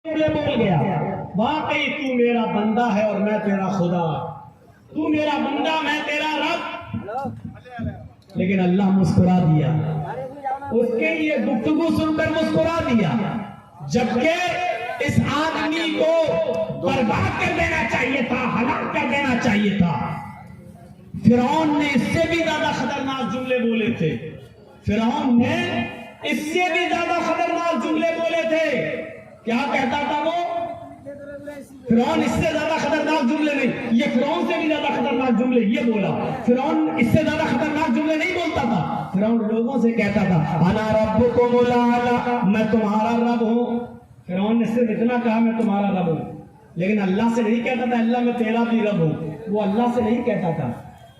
बोल गया वाकई तू मेरा बंदा है और मैं तेरा खुदा, तू मेरा बंदा मैं तेरा रब। लेकिन अल्लाह मुस्कुरा दिया, उसके ये गुफ्तगू सुनकर मुस्कुरा दिया, जबकि इस आदमी को बर्बाद कर देना चाहिए था, हलाक कर देना चाहिए था। फिरौन ने इससे भी ज्यादा खतरनाक जुमले बोले थे, फिरौन ने इससे भी ज्यादा खतरनाक जुमले बोले थे। क्या कहता था वो? फिरौन इससे ज्यादा खतरनाक जुमले नहीं, ये फिरौन से भी ज्यादा खतरनाक जुमले ये बोला। फिरौन इससे ज्यादा खतरनाक जुमले नहीं बोलता था, फिरौन लोगों से कहता था अना रब्बुकुमुल आला, मैं तुम्हारा रब हूं। फिरौन ने सिर्फ इतना कहा मैं तुम्हारा रब हूं, लेकिन अल्लाह से नहीं कहता था अल्लाह मैं तेरा भी रब हूं। वो अल्लाह से नहीं कहता था,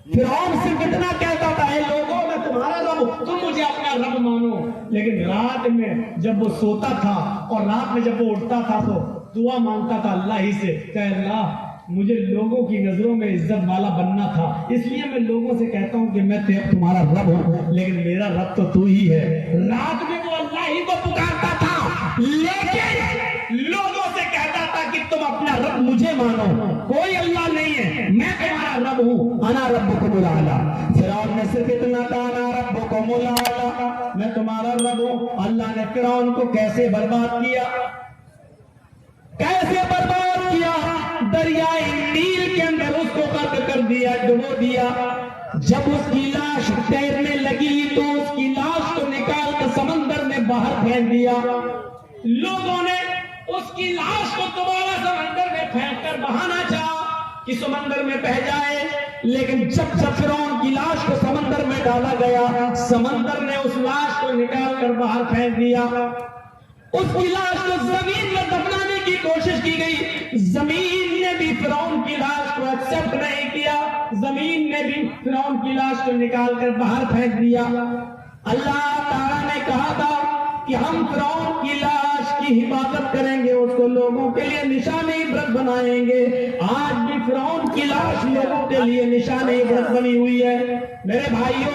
फिरौन सिर्फ इतना कहता था लोगों मैं तुम्हारा रब हूं, तुम मुझे अपना रब मानो। लेकिन रात में जब वो सोता था और रात में जब वो उठता था तो दुआ मांगता था अल्लाह ही से, अल्लाह मुझे लोगों की नजरों में इज्जत वाला बनना था, इसलिए मैं लोगों से कहता हूं कि मैं तुम्हारा रब हूं, लेकिन मेरा रब तो तू ही है। रात में वो अल्लाह ही को पुकारता था, लेकिन लोगों से कहता था कि तुम अपना रब मुझे मानो, कोई अल्लाह नहीं है, मैं तुम्हारा रब हूं, अना रब्बुकुमुल आला। फिरौन ने सिर्फ इतना कहा अना रब्बुकुमुल आला, मैं तुम्हारा रब हूं। अल्लाह ने फिरौन को कैसे बर्बाद किया, कैसे बर्बाद किया? दरियाए नील के अंदर उसको गर्क कर दिया, डुबो दिया। जब उसकी लाश तैरने लगी तो उसकी लाश को निकाल कर समंदर में बाहर फेंक दिया। लोगों ने उसकी लाश को दोबारा समंदर में फेंक कर बहाना चाहा कि समंदर में बह जाए, लेकिन जब फिरौन की लाश को समंदर में डाला गया, समंदर ने उस लाश को निकाल कर बाहर फेंक दिया। उसकी लाश को जमीन में दफनाने की कोशिश की गई, जमीन ने भी फिरौन की लाश को एक्सेप्ट नहीं किया, जमीन ने भी फिरौन की लाश को निकाल कर बाहर फेंक दिया। अल्लाह ताला ने कहा था कि हम फिरौन की लाश की हिफाजत करेंगे, उसको लोगों के लिए निशाने इबरत बनाएंगे। आज भी फिरौन की लाश लोगों के लिए निशाने इबरत बनी हुई है। मेरे भाइयों,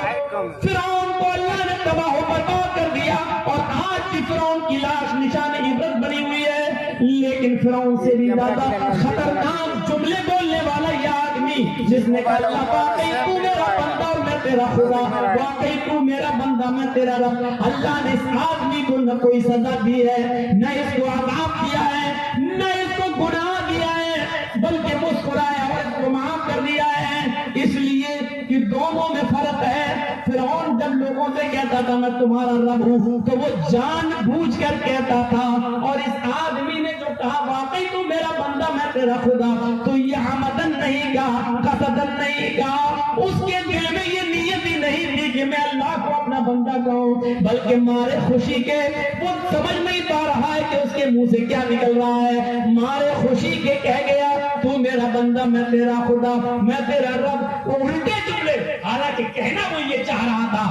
फिरौन को अल्लाह ने तबाह बर्बाद कर दिया और आज भी फिरौन की लाश निशाने इबरत बनी हुई है। लेकिन फिरौन से भी ज्यादा खतरनाक जुमले बोलने वाला यह आदमी जिसने कहा अल्लाह वाकई तू मेरा बंदा और मैं तेरा खुदा, वाकई तू मेरा बंदा मैं तेरा रब। अल्लाह ने इस आदमी को न कोई सजा दी है, न इसको अज़ाब दिया है, न इसको गुनाह दिया है, बल्कि मुस्कुराया और इसको माफ कर दिया है, इसलिए कि दोनों में फर्क है। फिरौन जब लोगों से कहता था मैं तुम्हारा रब हूं तो वो जानबूझकर कहता था, और इस आदमी ने जो कहा वाकई तू मेरा बंदा मैं तेरा खुदा, तो ये हमदन नहीं कहा, कसदन नहीं कहा, उसके दिल में ये नियत ही नहीं थी कि मैं अल्लाह को अपना बंदा कहूं, बल्कि मारे खुशी के वो समझ नहीं पा रहा है कि उसके मुंह से क्या निकल रहा है। मारे खुशी के कह गया तू मेरा बंदा मैं तेरा खुदा मैं तेरा रब, उल्टे जुमले, हालांकि कहना वो ये चाह रहा था,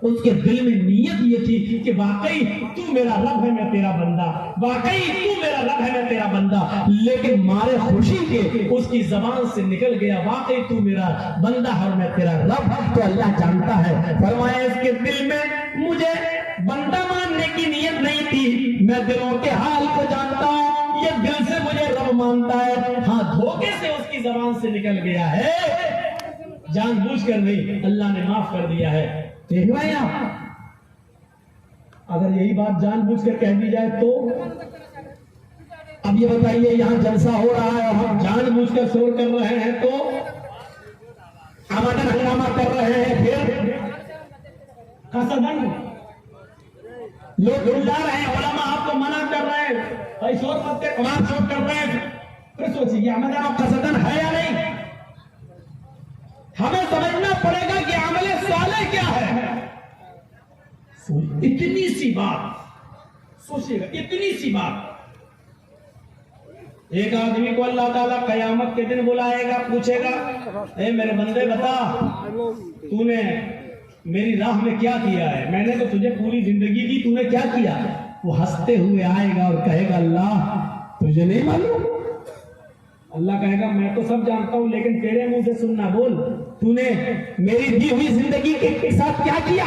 उसके दिल में नीयत ये थी कि वाकई तू मेरा रब है मैं तेरा बंदा, वाकई तू मेरा रब है मैं तेरा बंदा, लेकिन मारे खुशी के उसकी जबान से निकल गया वाकई तू मेरा बंदा है और मैं तेरा रब। तो अल्लाह जानता है, फरमाया इसके दिल में मुझे बंदा मानने की नीयत नहीं थी, मैं दिलों के हाल को जानता हूं, ये दिल से मुझे रब मानता है, हाँ धोखे से उसकी जबान से निकल गया है, जानबूझकर नहीं, अल्लाह ने माफ कर दिया है। अगर यही बात जानबूझकर कह दी जाए तो अब ये बताइए यहाँ जलसा हो रहा है और हम जानबूझकर शोर कर रहे हैं तो आमदन हंगामा कर रहे हैं, फिर कसदन लोग ढूंढा रहे हैं, उलमा आपको मना कर रहे हैं भाई शोर मत कर, कमाल शोर कर रहे हैं, फिर सोचिए आमदन और कसदन है या नहीं। हमें समझना पड़ेगा कि अमले साले क्या है। इतनी सी बात सोचिएगा, इतनी सी बात, एक आदमी को अल्लाह ताला कयामत के दिन बुलाएगा, पूछेगा ए मेरे बंदे बता तूने मेरी राह में क्या किया है, मैंने तो तुझे पूरी जिंदगी दी, तूने क्या किया। वो हंसते हुए आएगा और कहेगा अल्लाह तुझे नहीं मालूम। अल्लाह कहेगा मैं तो सब जानता हूं, लेकिन तेरे मुंह से सुनना, बोल तूने मेरी दी हुई जिंदगी के साथ क्या किया।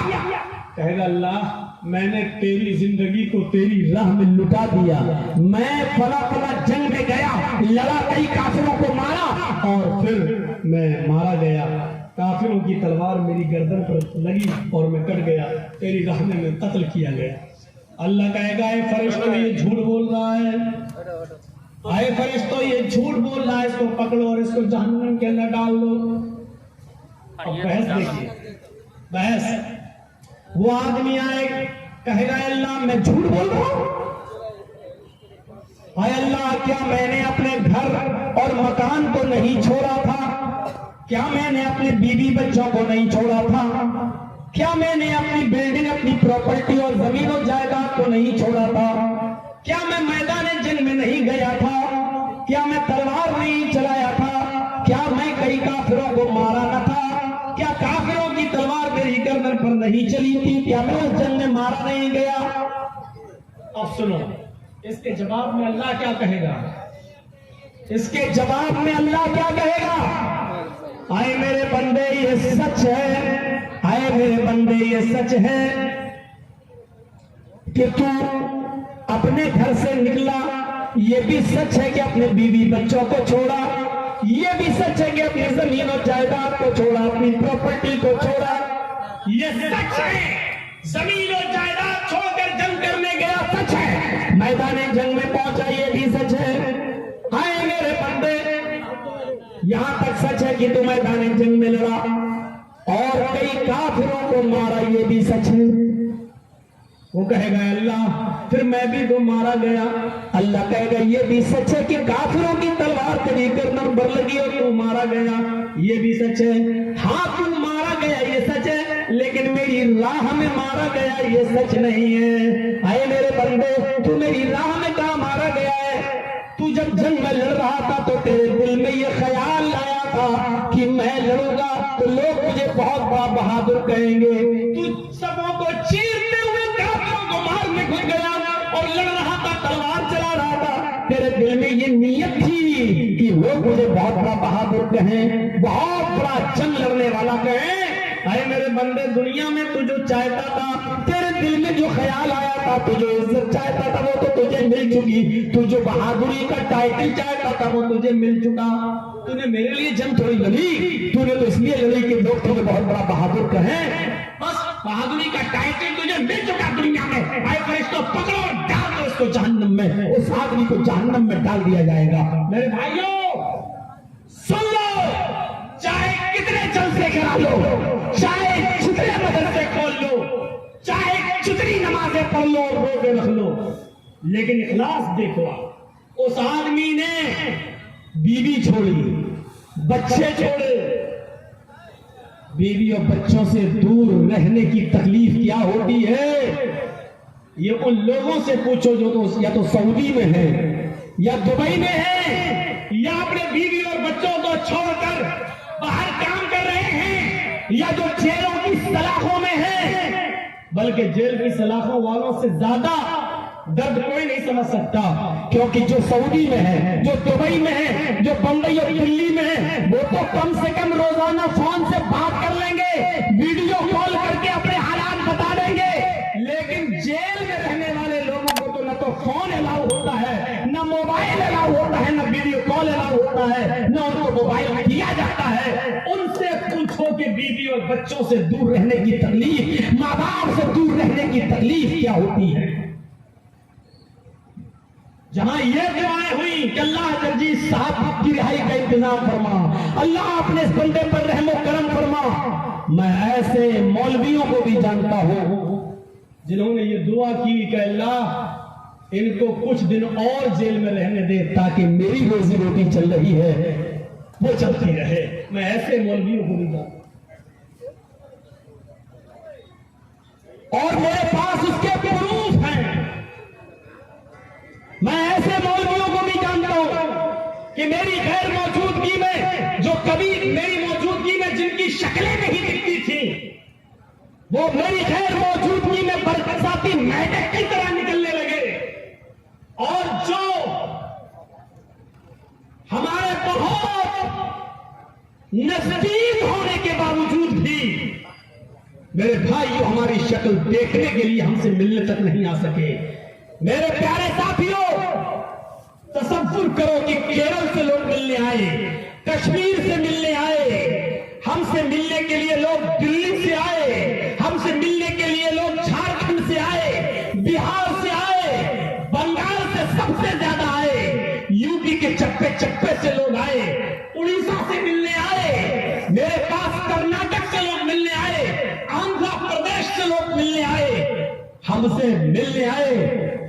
कहेगा अल्लाह मैंने तेरी जिंदगी को तेरी राह में लुटा दिया, मैं फला फला जंग में गया, लड़ा, कई काफिरों को मारा और फिर मैं मारा गया, काफिरों की तलवार मेरी गर्दन पर लगी और मैं कट गया, तेरी राह में मैं कत्ल किया गया। अल्लाह कहेगा ए फरिश्तों ये झूठ बोल रहा है, आए फरिश्तों ये झूठ बोल रहा है, इसको पकड़ो और इसको जहन्नम के अंदर डाल दो। अब बहस देखिए, बहस। वो आदमी आए, कहेगा अल्लाह मैं झूठ बोल रहा हूं, हाय अल्लाह क्या मैंने अपने घर और मकान को नहीं छोड़ा था, क्या मैंने अपने बीवी बच्चों को नहीं छोड़ा था, क्या मैंने अपनी बिल्डिंग, अपनी प्रॉपर्टी और जमीन और जायदाद को नहीं छोड़ा था, क्या मैं मैदान जंग में नहीं गया था, क्या मैं तलवार नहीं चलाया था, क्या मैं कई काफिरों को मारा न था, क्या काफिरों की तलवार मेरी गर्दन पर नहीं चली थी, क्या मैं उस जंग में मारा नहीं गया। अब सुनो, इसके जवाब में अल्लाह क्या कहेगा, इसके जवाब में अल्लाह क्या कहेगा, आए मेरे बंदे ये सच है, आए मेरे बंदे ये सच है कि तू अपने घर से निकला, ये भी सच है कि अपने बीवी बच्चों को छोड़ा, ये भी सच है कि अपनी जमीन और जायदाद को छोड़ा, अपनी प्रॉपर्टी को छोड़ा, ये सच है, जमीन और जायदाद छोड़कर जंग करने गया सच है, मैदान जंग में पहुंचा ये भी सच है। आए मेरे बंदे यहां तक सच है कि तू मैदान जंग में लड़ा और कई काफिरों को मारा, ये भी सच है। वो कहेगा अल्लाह फिर मैं भी तो मारा गया, अल्लाह कहेगा ये भी सच है कि काफिरों की तलवार तेरी गर्दन पर लगी और तू मारा गया, ये भी सच है। हाँ तू मारा गया ये सच है, लेकिन मेरी राह में मारा गया ये सच नहीं है। आए मेरे बंदे तू मेरी राह में कहाँ मारा गया है, तू जब जंग में लड़ रहा था तो तेरे दिल में ये ख्याल आया था कि मैं लड़ूंगा तो लोग मुझे बहुत बड़ा बहादुर कहेंगे, तू सबों को चीरते हुए काफिरों को मारने घुस गया और लड़ रहा था, तलवार चला रहा था, तेरे दिल में ये नीयत थी कि लोग मुझे बहुत बड़ा बहादुर कहें, बहुत बड़ा जंग लड़ने वाला कहें। अरे मेरे बंदे दुनिया में तू जो चाहता था, तेरे दिल में जो ख्याल आया था, तू जो इज्जत चाहता था वो तो तुझे मिल चुकी, तू जो बहादुरी का टाइटल चाहता था वो तुझे मिल चुका। तूने मेरे लिए जंग थोड़ी लड़ी, तूने तो इसलिए लड़ी कि लोग तुझे बहुत बड़ा बहादुर कहें, बस बहादुरी का टाइटल तुझे मिल चुका दुनिया में। आए फरिश्तों पकड़ो और डाल दो इसको जहन्नम में, उस आदमी को जहन्नम में डाल दिया जाएगा। मेरे भाइयों सुन लो, चाहे कितने जलसे करा लो, चाहे जितने मदरसे खोल लो, चाहे जितनी नमाजें पढ़ लो और रोजे रख लो, लेकिन इखलास देखो। उस आदमी ने बीवी छोड़ी, बच्चे छोड़े, बीवी और बच्चों से दूर रहने की तकलीफ क्या होती है ये उन लोगों से पूछो जो तो या तो सऊदी में है या दुबई में है या अपने बीवी और बच्चों को छोड़कर बाहर काम कर रहे हैं या जो जेलों की सलाखों में है। बल्कि जेल की सलाखों वालों से ज्यादा दर्द कोई नहीं समझ सकता, क्योंकि जो सऊदी में है, जो दुबई में है, जो बंबई और दिल्ली में है, वो तो कम से कम रोजाना फोन से बात कर लेंगे, वीडियो कॉल करके अपने हालात बता देंगे। लेकिन जेल में रहने वाले लोगों को तो न तो फोन अलाउ होता है, न मोबाइल अलाउ होता है, न वीडियो कॉल अलाउ होता है, न उनको मोबाइल दिया जाता है। उनसे पूछो कि बीवी और बच्चों से दूर रहने की तकलीफ, माँ बाप से दूर रहने की तकलीफ क्या होती है। जहां ये दुआएं हुई कि अल्लाह जगजीत साहब की रिहाई का इंतजाम फरमा, अल्लाह अपने इस बंदे पर रहमो करम फरमा। मैं ऐसे मौलवियों को भी जानता हूं जिन्होंने ये दुआ की कि अल्लाह इनको कुछ दिन और जेल में रहने दे ताकि मेरी रोजी रोटी चल रही है वो चलती रहे। मैं ऐसे मौलवियों को भी जानता और मेरे पास उसके प्रूफ हैं। मैं ऐसे मौलवियों को भी जानता हूं कि मेरी गैर मौजूदगी में, जो कभी मेरी मौजूदगी में जिनकी शक्लें नहीं दिखती थी, वो मेरी गैर मौजूदगी में बरसाती मेढक की तरह निकलने लगे, और जो हमारे बहुत नजदीक होने के बावजूद भी मेरे भाइयों हमारी शक्ल देखने के लिए हमसे मिलने तक नहीं आ सके। मेरे प्यारे साथियों, तसव्वुर करो कि केरल से लोग मिलने आए, कश्मीर से मिलने आए, हमसे मिलने के लिए लोग दिल्ली से आए, हमसे मिलने के लिए लोग झारखंड से आए, बिहार से आए, बंगाल से सबसे ज्यादा आए, यूपी के चप्पे चप्पे से लोग आए, उड़ीसा से मिलने आए, मेरे पास कर्नाटक से लोग मिलने आए, आंध्र प्रदेश से लोग मिलने आए, हमसे मिलने आए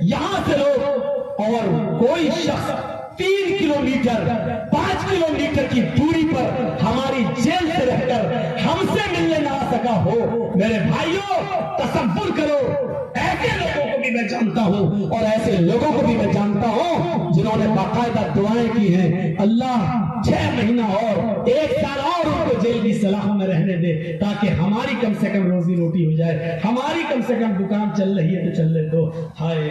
यहां से लोग। और कोई शख्स 3 किलोमीटर 5 किलोमीटर की दूरी पर हमारी जेल से रहकर हमसे मिलने ना आ सका हो। मेरे भाइयों, तसव्वुर करो, ऐसे लोगों को भी मैं जानता हूं और ऐसे लोगों को भी मैं जानता हूं जिन्होंने बाकायदा दुआएं की हैं, अल्लाह 6 महीना और 1 साल और उनको जेल की सलाह में रहने दे, ताकि हमारी कम से कम रोजी रोटी हो जाए, हमारी कम से कम दुकान चल रही है तो चलने दो। हाय,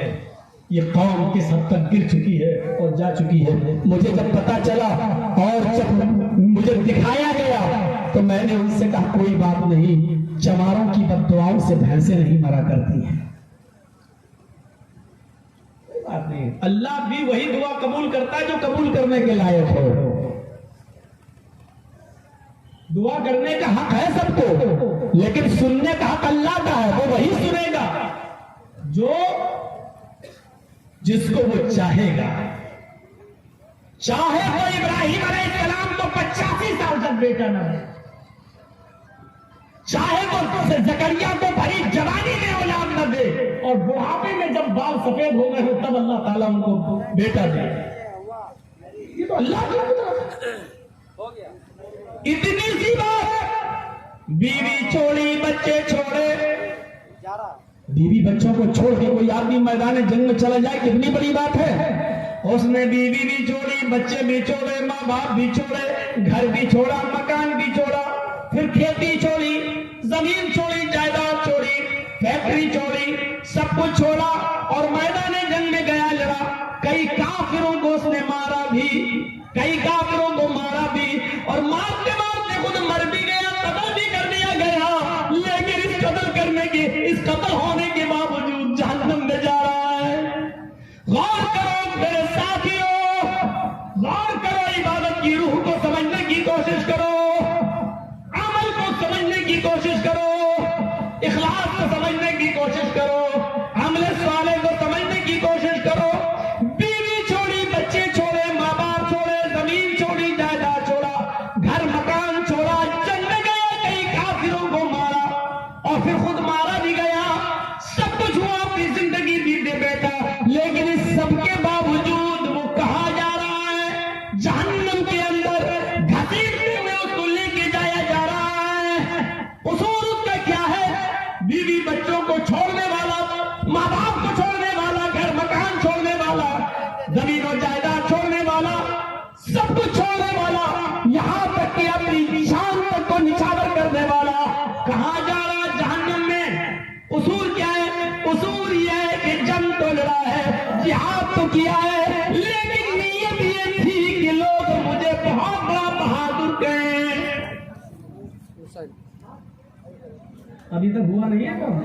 ये कौम किस हद तक गिर चुकी है और जा चुकी है। मुझे जब पता चला और जब मुझे दिखाया गया तो मैंने उनसे कहा कोई बात नहीं, चमारों की बद्दुआओं से भैंसें नहीं मरा करती हैं। बात नहीं, अल्लाह भी वही दुआ कबूल करता है जो कबूल करने के लायक हो। दुआ करने का हक है सबको, लेकिन सुनने का हक अल्लाह का है, वो वही सुनेगा जो जिसको वो चाहेगा। चाहे वो इब्राहिम अलैहिस्सलाम को 85 साल तक बेटा न हो, चाहे वो जकरिया को भरी जवानी में औलाद न दे और बुढ़ापे में जब बाल सफेद हो गए हो तब अल्लाह ताला उनको बेटा दे। ये तो अल्लाह की कुदरत है। इतनी सी बात, बीवी छोड़ी बच्चे छोड़े, बीवी बच्चों को छोड़ के कोई आदमी मैदान जंग में चला जाए, कितनी बड़ी बात है। उसने बीवी भी छोड़ी, बच्चे भी छोड़े, माँ बाप भी छोड़े, घर भी छोड़ा, मकान भी छोड़ा, फिर खेती छोड़ी, जमीन छोड़ी, जायदाद छोड़ी, फैक्ट्री छोड़ी, सब कुछ छोड़ा और मैदान जंग में गया लड़ा। कई काफिरों को उसने मारा भी, कई काफिरों को मारा भी और मारते मारते खुद मर भी गया, कत्ल भी कर दिया गया। लेकिन इस कत्ल करने के, इस कत्ल होने के बावजूद जहन्नम में जा रहा है। गौर करो मेरे साथियों, गौर करो, इबादत की रूह को समझने की कोशिश करो, अमल को समझने की कोशिश करो, इखलास को समझने की कोशिश करो, अमल साले को समझने की कोशिश करो। बीवी छोड़ी, बच्चे छोड़े, माँ बाप छोड़े, जमीन छोड़ी, जायदाद छोड़ा, घर मकान छोड़ा, जंग में गया, कई काफिरों को मारा और फिर खुद मारा भी गया, सब कुछ हुआ, अपनी जिंदगी बीते बैठा। लेकिन इस सबके बावजूद वो कहा जा रहा है, जहन्नम के अंदर घसीटते हुए उसको लेके जाया जा रहा है। उसूल उसका क्या है? बीवी बच्चों को छोड़ने वाला, माँ बाप को छोड़ने वाला, घर मकान छोड़ने वाला, जमीन और जायदाद छोड़ने वाला, सब कुछ छोड़ने वाला, यहाँ तक कि अपनी शान तक को निछावर करने वाला कहा जा रहा है जहन्नम में। उसूल क्या है? उसूल यह है कि जंग तो लड़ा है, जिहाद तो किया है, लेकिन नीयत ये थी कि लोग मुझे बहुत बड़ा बहादुर कहें। अभी तक हुआ नहीं है काम?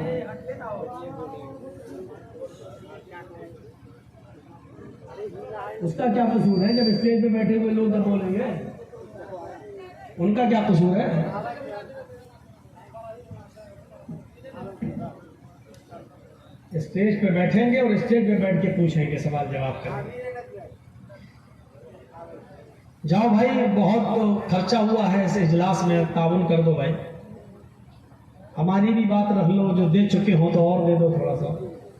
उसका क्या कसूर है जब स्टेज पे बैठे हुए लोग न बोलेंगे? उनका क्या कसूर है? स्टेज पे बैठेंगे और स्टेज पे बैठ के पूछेंगे, सवाल जवाब करेंगे। जाओ भाई, बहुत खर्चा हुआ है इस इजलास में, ताउन कर दो भाई, हमारी भी बात रख लो, जो दे चुके हो तो और दे दो थोड़ा सा।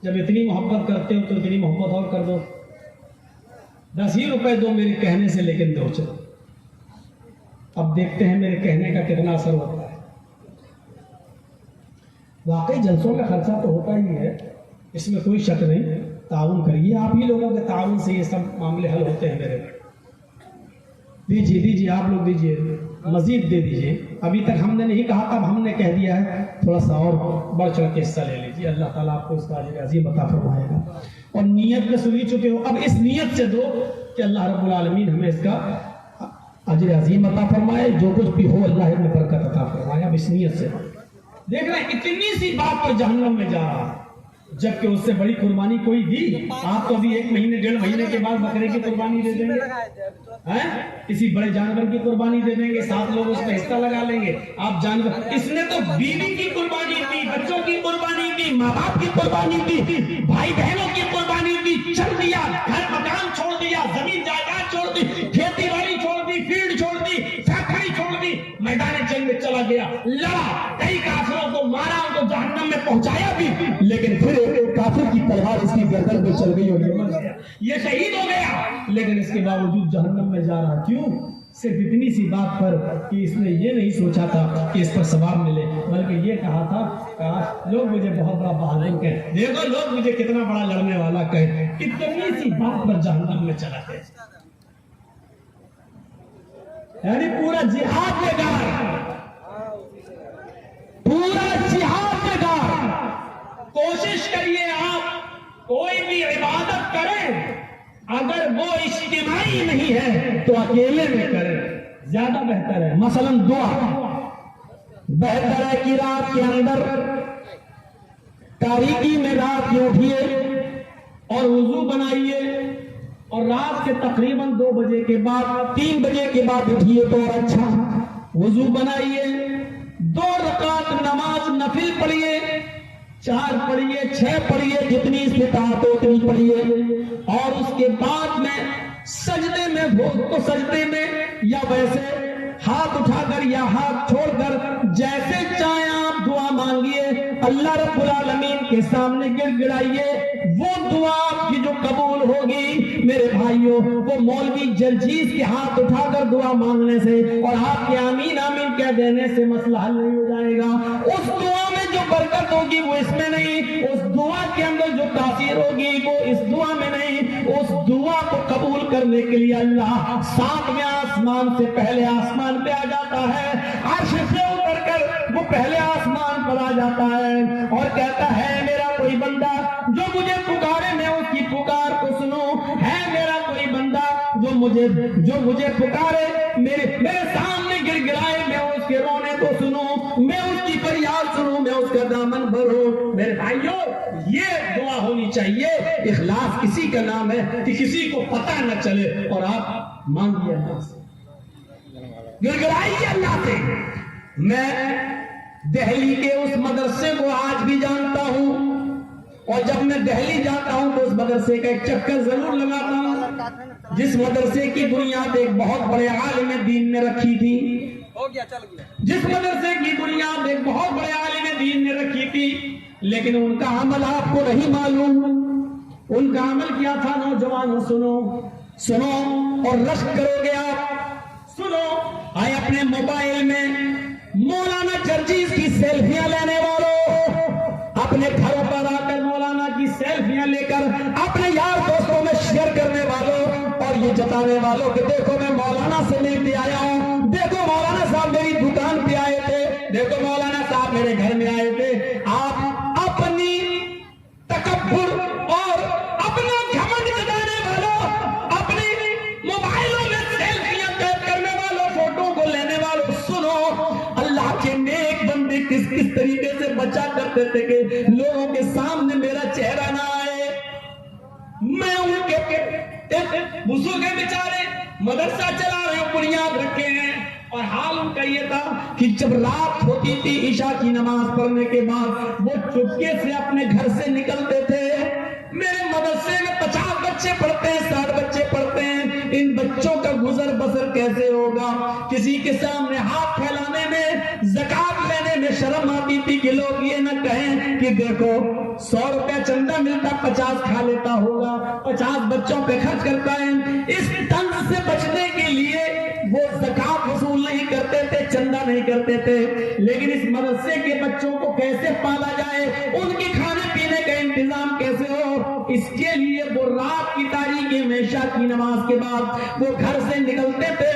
जब इतनी मोहब्बत करते हो तो इतनी मोहब्बत और कर दो। 10 ही रुपए दो मेरे कहने से, लेकिन दो चलो। अब देखते हैं मेरे कहने का कितना असर होता है। वाकई जलसों में खर्चा तो होता ही है, इसमें कोई शक नहीं। ताउन करिए, आप ही लोगों के ताउन से ये सब मामले हल होते हैं। मेरे भाई दीजिए, दीजिए, आप लोग दीजिए, मजीद दे दीजिए। अभी तक हमने नहीं कहा, तब हमने कह दिया है, थोड़ा सा और बढ़ चढ़ के हिस्सा ले लीजिए। अल्लाह ताला आपको इसका अजर अजीम अता फरमाएगा। और नियत में सुन ही चुके हो, अब इस नियत से दो कि अल्लाह रब्बुल आलमीन हमें इसका अजर अजीम अता फरमाए, जो कुछ भी हो अल्लाह में बरकत अता फरमाए। अब इस नियत से देख रहे हैं इतनी सी बात पर जहन्नम में जा रहा है, जबकि उससे बड़ी कुर्बानी कोई दी। आप तो अभी 1 महीने 1.5 महीने के बाद बकरे की कुर्बानी दे देंगे, हैं? किसी बड़े जानवर की कुर्बानी दे देंगे, 7 लोग उसमें हिस्सा लगा लेंगे। आप जानवर, इसने तो बीवी की कुर्बानी दी, बच्चों की कुर्बानी दी, माँ बाप की कुर्बानी दी, भाई बहनों की कुर्बानी दी, चल दिया, घर मकान छोड़ दिया, जमीन जायदाद छोड़ दी, खेती बाड़ी छोड़ दी, फील्ड छोड़ दी, फैक्ट्री छोड़ दी, मैदान जंग में चला गया, लड़ा, कई काफिरों को मारा, उनको जहन्नम में पहुंचाया भी, लेकिन फिर काफिर की तलवार इसकी गर्दन पे चल गई और ये मर गया, ये शहीद हो गया, लेकिन इसके बावजूद जहन्नम में जा रहा। क्यों? सिर्फ इतनी सी बात पर कि इसने ये नहीं सोचा था कि इस पर सवाब मिले, बल्कि ये कहा था काश लोग मुझे बहुत बड़ा बहादुर कहें, देखो लोग मुझे कितना बड़ा लड़ने वाला कहें। इतनी सी बात पर जहन्नम में चला गया, यानी पूरा जिहाद बेकार, पूरा जिहाद बेकार। कोशिश करिए आप कोई भी इबादत करें, अगर वो इज्तिमाई नहीं है तो अकेले में करें, ज्यादा बेहतर है। मसलन दुआ, बेहतर है कि रात के अंदर तारीकी में रात में उठिए और वुजू बनाइए और रात के तकरीबन 2 बजे के बाद 3 बजे के बाद उठिए तो अच्छा। वुजू बनाइए, 2 रकात नमाज नफिल पढ़िए, 4 पढ़िए, 6 पढ़िए, जितनी इस्तिताअत हो उतनी पढ़िए, और उसके बाद में सजदे में तो सजदे में या वैसे हाथ उठाकर या हाथ छोड़कर जैसे चाहे आप दुआ मांगिए, अल्लाह रब्बुल आलमीन के सामने गिड़गिड़ाइए। वो दुआ आपकी जो कबूल होगी मेरे भाइयों, वो मौलवी जलजीज के हाथ उठाकर दुआ मांगने से और आपके आमीन आमीन कह देने से मसला हल नहीं हो जाएगा। उस दुआ में जो बरकत होगी वो इसमें नहीं, उस दुआ के अंदर जो तासीर होगी वो इस दुआ में नहीं। उस दुआ को कबूल करने के लिए अल्लाह 7वें आसमान से पहले आसमान पे आ जाता है, अर्श से उतरकर वो पहले आसमान पर आ जाता है और कहता है मेरा कोई बंदा जो मुझे पुकारे मैं उसकी पुकार को सुनूं, है मेरा कोई बंदा जो मुझे पुकारे मेरे सामने गिड़गिड़ाए मैं उसके रोने को सुनूं, मैं उसकी फरियाद सुनूं, मैं उसका दामन भरूं। मेरे भाइयों, ये दुआ होनी चाहिए। इखलास किसी का नाम है कि किसी को पता न चले और आप मांगिए अल्लाह से, गिड़गिड़ाइए अल्लाह से। मैं दिल्ली के उस मदरसे को आज भी जानता हूं और जब मैं दिल्ली जाता हूं तो उस मदरसे का एक चक्कर जरूर लगाता हूं, जिस मदरसे की बुनियाद एक बहुत बड़े आलिम दीन ने रखी थी, जिस मदरसे की बुनियाद एक बहुत बड़े आलिम दीन ने रखी थी, लेकिन उनका अमल आपको नहीं मालूम। उनका अमल क्या था? नौजवानों सुनो सुनो और रश्क करोगे आप, सुनो। आए अपने मोबाइल में मौलाना जर्जीज की सेल्फियां लेने वालों, अपने घरों पर आकर मौलाना की सेल्फियां लेकर अपने यार दोस्तों में शेयर करने वालों और ये जताने वालों कि देखो मैं मौलाना से मिलते आया हूं, देखो मौलाना साहब मेरी दुकान पे आए थे, देखो मौलाना साहब मेरे घर में आए थे। आप अपनी तकब्बुर और अपना घमंड जताने वालों, अपने मोबाइलों में सेल्फियां कैद करने वालों, फोटो को लेने वालों, सुनो अल्लाह के नेक बंदे किस किस तरीके से बचा करते थे कि लोगों के सामने मेरा चेहरा ना आए। मैं उनके बुजुर्ग के बेचारे मदरसा चला रहे हो, बुनियाद रखे हैं, और हाल उनका ये था कि जब रात होती थी ईशा की नमाज पढ़ने के बाद वो चुपके से अपने घर से निकलते थे। मेरे मदरसे में 50 बच्चे पढ़ते हैं, 60 बच्चे पढ़ते हैं, इन बच्चों का गुजर बसर कैसे होगा? किसी के सामने हाथ फैलाने में, ज़कात लेने में शर्म आती थी कि लोग ये न कहें कि देखो 100 रुपया चंदा मिलता, 50 खा लेता होगा, 50 बच्चों पे खर्च करता है। इस तंज से बचने के लिए वो ज़कात वसूल नहीं करते थे, चंदा नहीं करते थे, लेकिन इस मदरसे के बच्चों को कैसे पाला जाए, उनके खाने पीने का इंतजाम कैसे हो, इसके लिए वो रात की तारीकी में इशा की नमाज के बाद वो घर से निकलते थे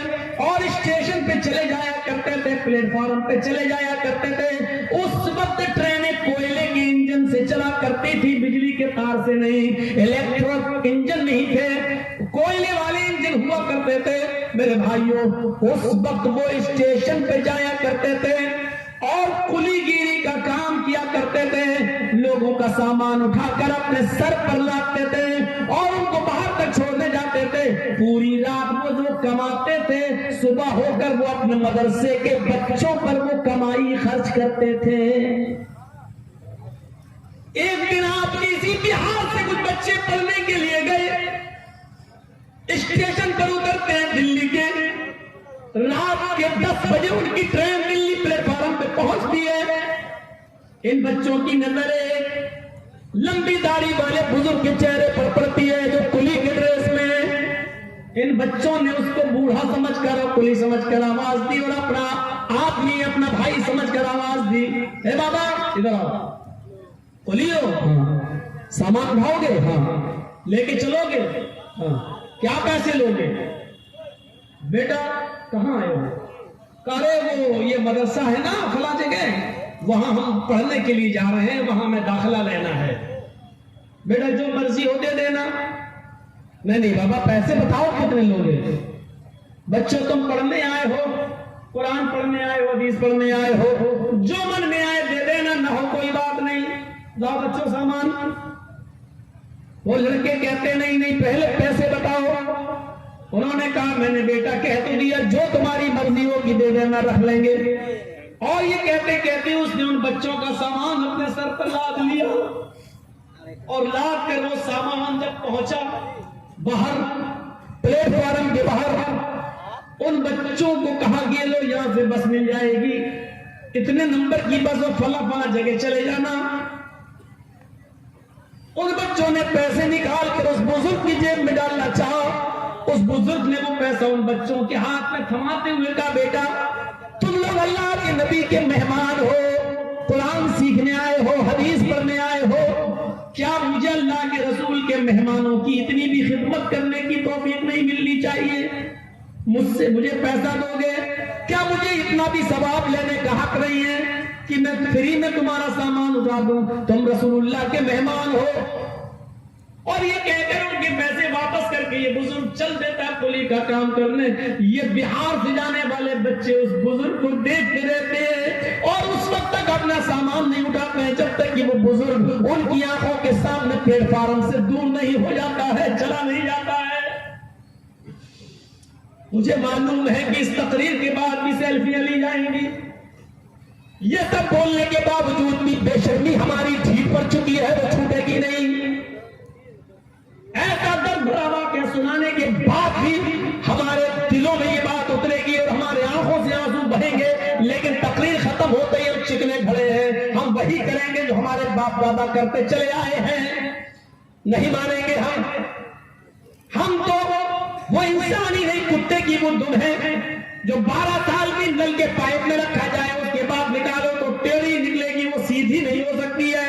और स्टेशन पे चले जाया करते थे, प्लेटफॉर्म पे चले जाया करते थे। उस वक्त ट्रेनें कोयले के इंजन से चला करती थी, बिजली के तार से नहीं, इलेक्ट्रिक इंजन नहीं थे, कोयले वाले इंजन हुआ करते थे। मेरे भाइयों, उस वक्त वो स्टेशन पे जाया करते थे और कुलीगिरी का काम किया करते थे, लोगों का सामान उठाकर अपने सर पर लादते थे और उनको बाहर तक छोड़ने जाते थे। पूरी रात वो जो कमाते थे, सुबह होकर वो अपने मदरसे के बच्चों पर वो कमाई खर्च करते थे। एक दिन आप इसी बिहार से कुछ बच्चे पढ़ने के लिए गए, स्टेशन पर उतरते हैं दिल्ली के, रात के 10 बजे उनकी ट्रेन दिल्ली प्लेटफॉर्म पे पहुंचती है। इन बच्चों की नजर एक लंबी दाढ़ी वाले बुजुर्ग के चेहरे पर पड़ती है जो कुली के ड्रेस में है। इन बच्चों ने उसको बूढ़ा समझकर और कुली समझकर आवाज दी और अपना आदमी, अपना भाई समझकर आवाज दी, हे बाबा इधर आओ, कुली हो, सामान उठाओगे? हाँ। लेके चलोगे? हाँ। क्या पैसे लोगे? बेटा कहाँ आए हो? अरे वो ये मदरसा है ना फला जगह, वहां हम पढ़ने के लिए जा रहे हैं, वहां में दाखिला लेना है। बेटा जो मर्जी हो दे देना। नहीं बाबा पैसे बताओ कितने लोगे? बच्चों तुम पढ़ने आए हो, कुरान पढ़ने आए हो, हदीस पढ़ने आए हो, जो मन में आए दे देना, ना हो कोई बात नहीं, जाओ बच्चों सामान। वो लड़के कहते नहीं पहले पैसे बताओ। उन्होंने कहा मैंने बेटा कह तो दिया, जो तुम्हारी मर्जी होगी दे देना, रख लेंगे। और ये कहते कहते उसने उन बच्चों का सामान अपने सर पर लाद लिया और लाद कर वो सामान जब पहुंचा बाहर प्लेटफॉर्म के बाहर, उन बच्चों को कहा कि लो यहां से बस मिल जाएगी, इतने नंबर की बस और फला जगह चले जाना। उन बच्चों ने पैसे निकाल कर उस बुजुर्ग की जेब में डालना चाहा। उस बुजुर्ग ने वो पैसा उन बच्चों के हाथ में थमाते हुए कहा, बेटा तुम लोग अल्लाह के नबी के मेहमान हो, कुरान सीखने आए हो, हदीस पढ़ने आए हो, क्या मुझे अल्लाह के रसूल के मेहमानों की इतनी भी खिदमत करने की तौफीक नहीं मिलनी चाहिए? मुझसे मुझे पैसा दोगे? क्या मुझे इतना भी सवाब लेने का हक नहीं है कि मैं फ्री में तुम्हारा सामान उठा दूं? तुम रसूलुल्लाह के मेहमान हो। और ये कहकर उनके पैसे वापस करके ये बुजुर्ग चल देता है कुली का काम करने। ये बिहार से जाने वाले बच्चे उस बुजुर्ग को देखते रहते हैं और उस वक्त तक अपना सामान नहीं उठाते हैं जब तक कि वो बुजुर्ग उनकी आंखों के सामने प्लेटफॉर्म से दूर नहीं हो जाता है, चला नहीं जाता है। मुझे मालूम है कि इस तकरीर के बाद भी सेल्फियां ली जाएंगी। ये सब बोलने के बावजूद भी बेशर्मी हमारी ढीठ पड़ चुकी है, वो छूटेगी नहीं। ऐसा दर्द भरा वाक़या सुनाने के बाद भी हमारे दिलों में ये बात उतरेगी और हमारे आंखों से आंसू बहेंगे, लेकिन तकरीर खत्म होते ही हम चिकने खड़े हैं। हम वही करेंगे जो हमारे बाप दादा करते चले आए हैं, नहीं मानेंगे हम तो वो इंसान ही नहीं, कुत्ते की वो दुम है जो 12 साल भी नल के पाइप में रखा जाए, उसके बाद निकालो तो टेढ़ी निकलेगी, वो सीधी नहीं हो सकती है।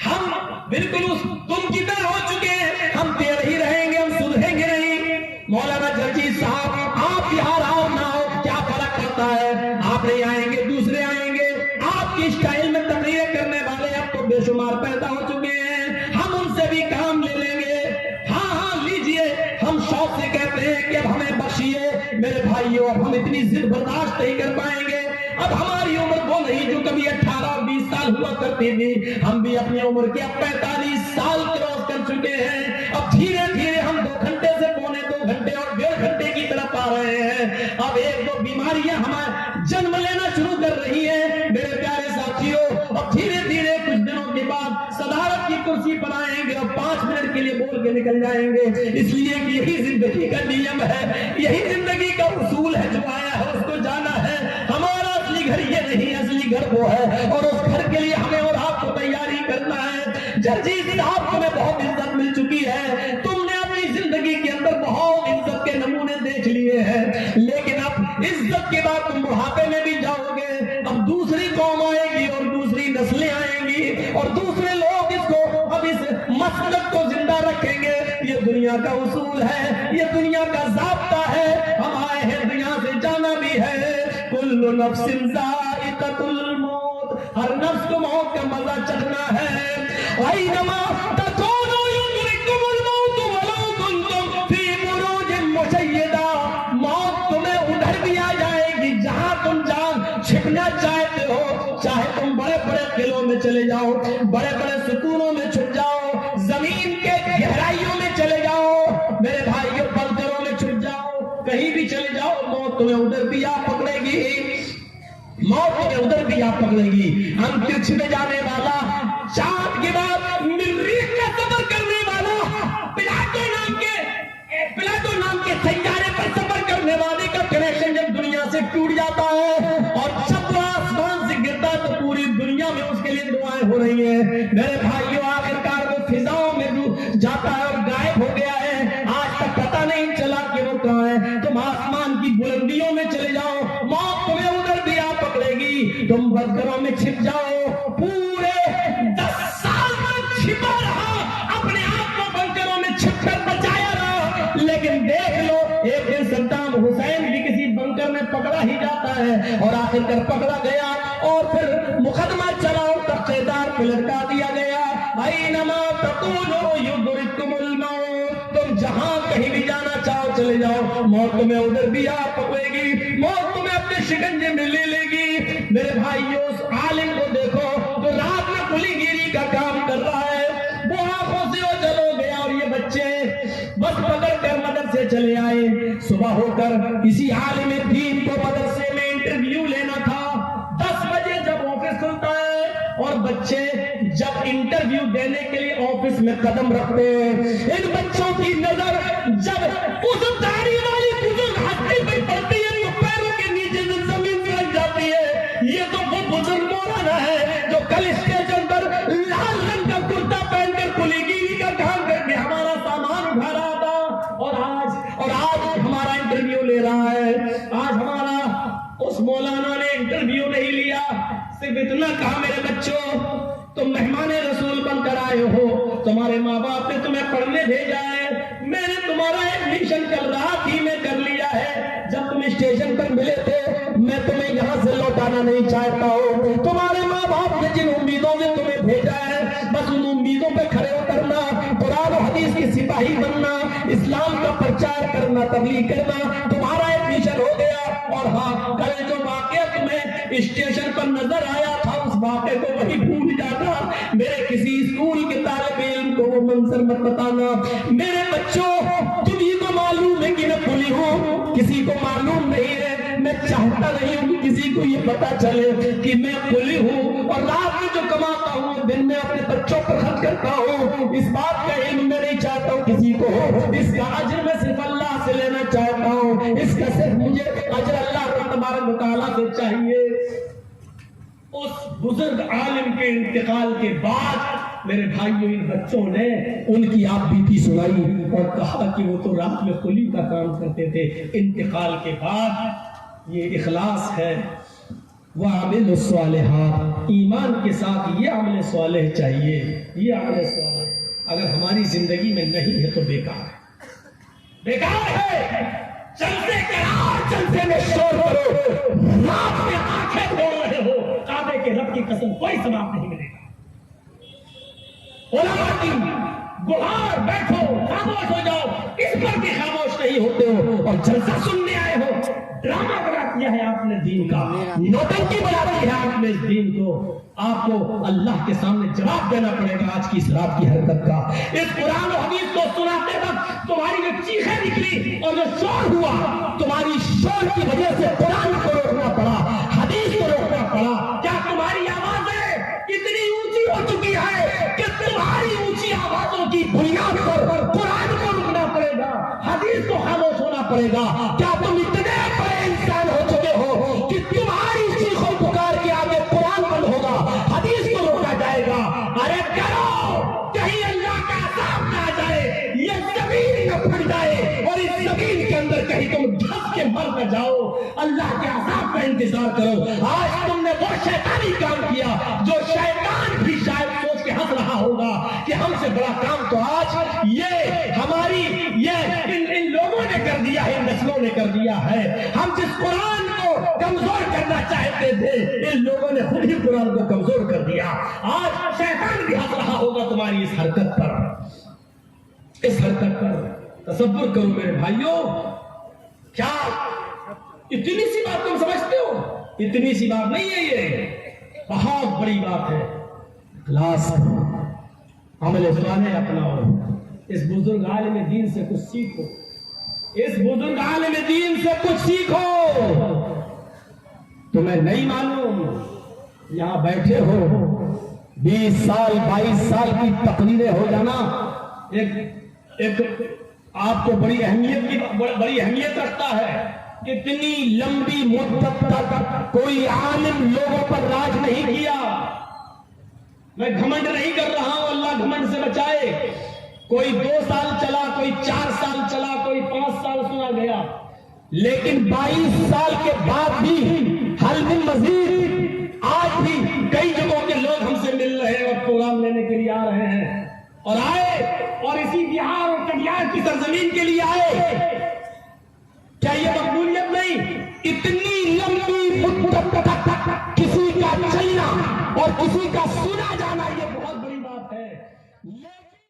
हम बिल्कुल उस दुम की तरह हो चुके हैं, हम टेढ़े ही रहेंगे, हम सुधरेंगे नहीं। मौलाना जर्जी साहब आप बिहार आओ ना आओ क्या फर्क पड़ता है? आप नहीं आएंगे दूसरे आएंगे। आपकी स्टाइल में तकरीरें करने वाले अब तो बेशुमार पैदा हो चुके हैं, हम उनसे भी काम ले लेंगे। हाँ लीजिए, हम शौक से कहते हैं कि अब हमें बख्शिए मेरे भाइयों, अब हम इतनी जिद बर्दाश्त नहीं कर पाएंगे। अब हमारी उम्र वो नहीं जो कभी 18 और 20 साल हुआ करती थी, हम भी अपनी उम्र के अब 45 साल क्रॉस कर चुके हैं। अब धीरे धीरे हम 2 घंटे से पौने 2 घंटे और 1.5 घंटे की तरफ आ रहे हैं। अब 1-2 बीमारियां हमारे जन्म लेना शुरू कर रही है मेरे प्यारे साथियों। अब धीरे धीरे कुछ दिनों के बाद सदारत की कुर्सी पर आएंगे और 5 मिनट के लिए बोल के निकल जाएंगे, इसलिए कि यही जिंदगी का नियम है, यही जिंदगी का उसूल है। जो आया है उसको जाना है। हमारा असली घर ये नहीं, असली घर वो है और उस घर के लिए हमें और आपको तैयारी करना है। जर्जी साहब तुम्हें बहुत इज्जत मिल चुकी है, तुमने अपनी जिंदगी के अंदर बहुत इज्जत के नमूने देख लिए हैं, लेकिन अब इज्जत के बाद तुम बुढ़ापे में भी जाओगे। अब दूसरी कौम आएगी और दूसरी नस्लें आएंगी और दूसरे लोग इसको अब इस मसलक को जिंदा रखेंगे। ये दुनिया का उसूल है, ये दुनिया का ज़ाब्ता है। हम आए हैं दुनिया से जाना भी है। कुल्लु नफ्सिन ज़ाइक़तुल मौत, हर नफ्स को मौत का मजा चखना है। ऐनमा तकूनु युद्रिकुमुल मौत वलौ कुंतुम फी बुरूजिन मुशय्यदा, मौत तुम्हें उधर भी आ जाएगी जहां तुम जान छिपना चाहते हो, चाहे तुम बड़े बड़े जाओ, बड़े बड़े सुकूनों में छुप जाओ, जमीन के गहराइयों में चले जाओ मेरे भाइयों, बंकरों में छुप जाओ, कहीं भी चले जाओ, मौत तुम्हें उधर भी आ पकड़ेगी, मौत तुम्हें उधर भी आ पकड़ेगी। अंतरिक्ष में जाने वाला, चांद के बाद मरीख का सफर करने वाला, प्लाटो नाम के सैयारे पर सफर करने वाले का कनेक्शन जब दुनिया से टूट जाता है और जब वो आसमान से गिरता है तो पूरी दुनिया में उसके लिए दुआएं हो रही है मेरे भाइयों। आखिरकार वो फिजाओं में जाता है और गायब हो गया है, आज तक पता नहीं चला कि वो कहाँ है। तुम आसमान की बुलंदियों में चले जाओ, मौत तुम्हें उधर भी आ पकड़ेगी, तुम बंकरों में छिप जाओ, पूरे 10 साल तक छिपा रहा, अपने आप को बंकरों में छिपकर बचाया रहा, लेकिन देख लो एक दिन सद्दाम हुसैन भी किसी बंकर में पकड़ा ही जाता है और आखिरकार पकड़ा गया और फिर मुकदमा चला और तख्तेदार पे लटका दिया गया। ऐनमा तकूनु युदरिकुमुल मौत, तुम जहां कहीं भी जाना चाहो चले जाओ, मौत तुम्हें उधर भी आ पकड़ेगी, मौत तुम्हें अपने शिकंजे में ले लेगी। मेरे भाइयों उस आलिम को देखो जो रात में कुलीगिरी का काम कर रहा है, वो आंखों से ओझल हो गया और ये बच्चे बस पकड़ कर मदरसे चले आए। सुबह होकर इसी आलिम दीन को मदरसे में इंटरव्यू लेना था, 10 बजे जब ऑफिस खुलता है और बच्चे जब इंटरव्यू देने के लिए ऑफिस में कदम रखते हैं, इन बच्चों की नजर जब उस दाढ़ी वाली बुजुर्ग हस्ती पर पड़ती है तो पैरों के नीचे से जमीन पे लग जाती है। ये तो वो बुजुर्ग मौलाना है जो कल स्टेशन पर लाल रंग का कुर्ता पहनकर कुलीगिरी का काम करके हमारा सामान उठा रहा था और आज हमारा इंटरव्यू ले रहा है। आज हमारा उस मौलाना ने इंटरव्यू नहीं लिया, सिर्फ इतना कहा मेरे बच्चों तुम मेहमाने रसूल बनकर आए हो, तुम्हारे माँ बाप ने तुम्हें पढ़ने भेजा है, मैंने तुम्हारा एडमिशन कल रात ही में कर लिया है, जब तुम स्टेशन पर मिले थे मैं तुम्हें यहाँ से लौटाना नहीं चाहता हूँ। तुम्हारे माँ बाप ने जिन उम्मीदों में तुम्हें भेजा है बस उन उम्मीदों पे खड़े उतरना, कुरान और हदीस की सिपाही बनना, इस्लाम का प्रचार करना, तबलीग करना, तुम्हारा एडमिशन हो गया। और हाँ, कल जो वाकया तुम्हें स्टेशन पर नजर आया था उस वाकये को वही भूल जाना, मेरे किसी स्कूल के तालिबे इल्म को वो मंजर मत बताना। मेरे बच्चों तुम्ही को मालूम है कि मैं पुली हूँ, किसी को मालूम नहीं है, मैं चाहता नहीं हूँ कि किसी को ये पता चले कि मैं पुली हूँ और रात में जो कमाता हूँ दिन में अपने बच्चों पर खर्च करता हूँ, इस बात का इल्म मैं नहीं चाहता हूँ किसी को, इसका अजर मैं सिर्फ अल्लाह से लेना चाहता हूँ, इसका सिर्फ मुझे अजर अल्लाह तबारक व तआला से चाहिए। उस बुजुर्ग आलिम के इंतकाल के बाद मेरे भाइयों इन बच्चों ने उनकी आप बीती सुनाई और कहा कि वो तो रात में कुली का काम करते थे। इंतकाल के बाद ये इखलास है, वह अमल सालिहात, ईमान के साथ ये अमल सालिह चाहिए, ये अमल सालिह अगर हमारी जिंदगी में नहीं है तो बेकार है, बेकार है। चलते करार चलते में शोर करो, रात में आंखें खोल रहे हो, काबे के रब की कसम कोई सवाब नहीं मिलेगा। उलमा की गुहार बैठो, खामोश हो जाओ, इस पर भी खामोश नहीं होते हो और जलसा सुनने आए हो। ड्रामा बना दिया है आपने दीन का, नौटंकी बना दी है आपने इस दीन को। आपको अल्लाह के सामने जवाब देना पड़ेगा आज की इस रात की हरकत का। इस कुरान और हदीस को सुनाते वक्त तुम्हारी जो चीखें निकली और जो शोर हुआ, तुम्हारी शोर की वजह से कुरान को रोकना पड़ा, हदीस को रोकना पड़ा। क्या तुम्हारी आवाजें इतनी ऊंची हो चुकी है कि तुम्हारी ऊंची आवाजों की बुनियाद पर कुरान को रुकना पड़ेगा, हदीस को खामोश होना पड़ेगा? क्या तुम इतने बड़े इंसान हो चुके हो कि तुम्हारी चीखों पुकार के आगे कुरान बंद होगा, हदीस को रोका जाएगा? अरे करो, कहीं अल्लाह का अज़ाब ना आ जाए, ये जमीन न फट जाए और इस जमीन के अंदर कहीं तुम धस के मर न जाओ। अल्लाह के अज़ाब का इंतजार करो। आज तुमने वो शैतानी काम किया जो शैतान भी शायद सोच के हंस रहा होगा कि हमसे बड़ा काम तो आज ये हमारी इन लोगों ने कर दिया है, इन नस्लों ने कर दिया है। हम जिस कुरान को कमजोर करना चाहते थे, इन लोगों ने खुद ही कुरान को कमजोर कर दिया। आज शैतान भी हंस रहा होगा तुम्हारी इस हरकत पर, इस हरकत पर। तसव्वुर करो मेरे भाइयों, क्या इतनी सी बात तुम समझते हो? इतनी सी बात नहीं है, ये बहुत बड़ी बात है। इखलास अमल साले अपनाओ। इस बुजुर्ग आलिम दीन से कुछ सीखो, इस बुजुर्ग आलिम दीन से कुछ सीखो। तुम्हें नहीं मालूम, यहां बैठे हो 20 साल 22 साल की तकरीरें हो जाना एक आपको बड़ी अहमियत रखता है। कितनी लंबी मुद्दत तक कोई आलिम लोगों पर राज नहीं किया। मैं घमंड नहीं कर रहा हूं, अल्लाह घमंड से बचाए। कोई 2 साल चला, कोई 4 साल चला, कोई 5 साल सुना गया, लेकिन 22 साल के बाद भी हल में मजीद आज भी कई जगहों के लोग हमसे मिल रहे हैं और प्रोग्राम लेने के लिए आ रहे हैं और आए और इसी बिहार और कटिहार की सरजमीन के लिए आए। क्या ये मकबूलियत नहीं? इतनी लंबी मुद्दत तक किसी का चलना और किसी का सुना जाना ये बहुत बड़ी बात है।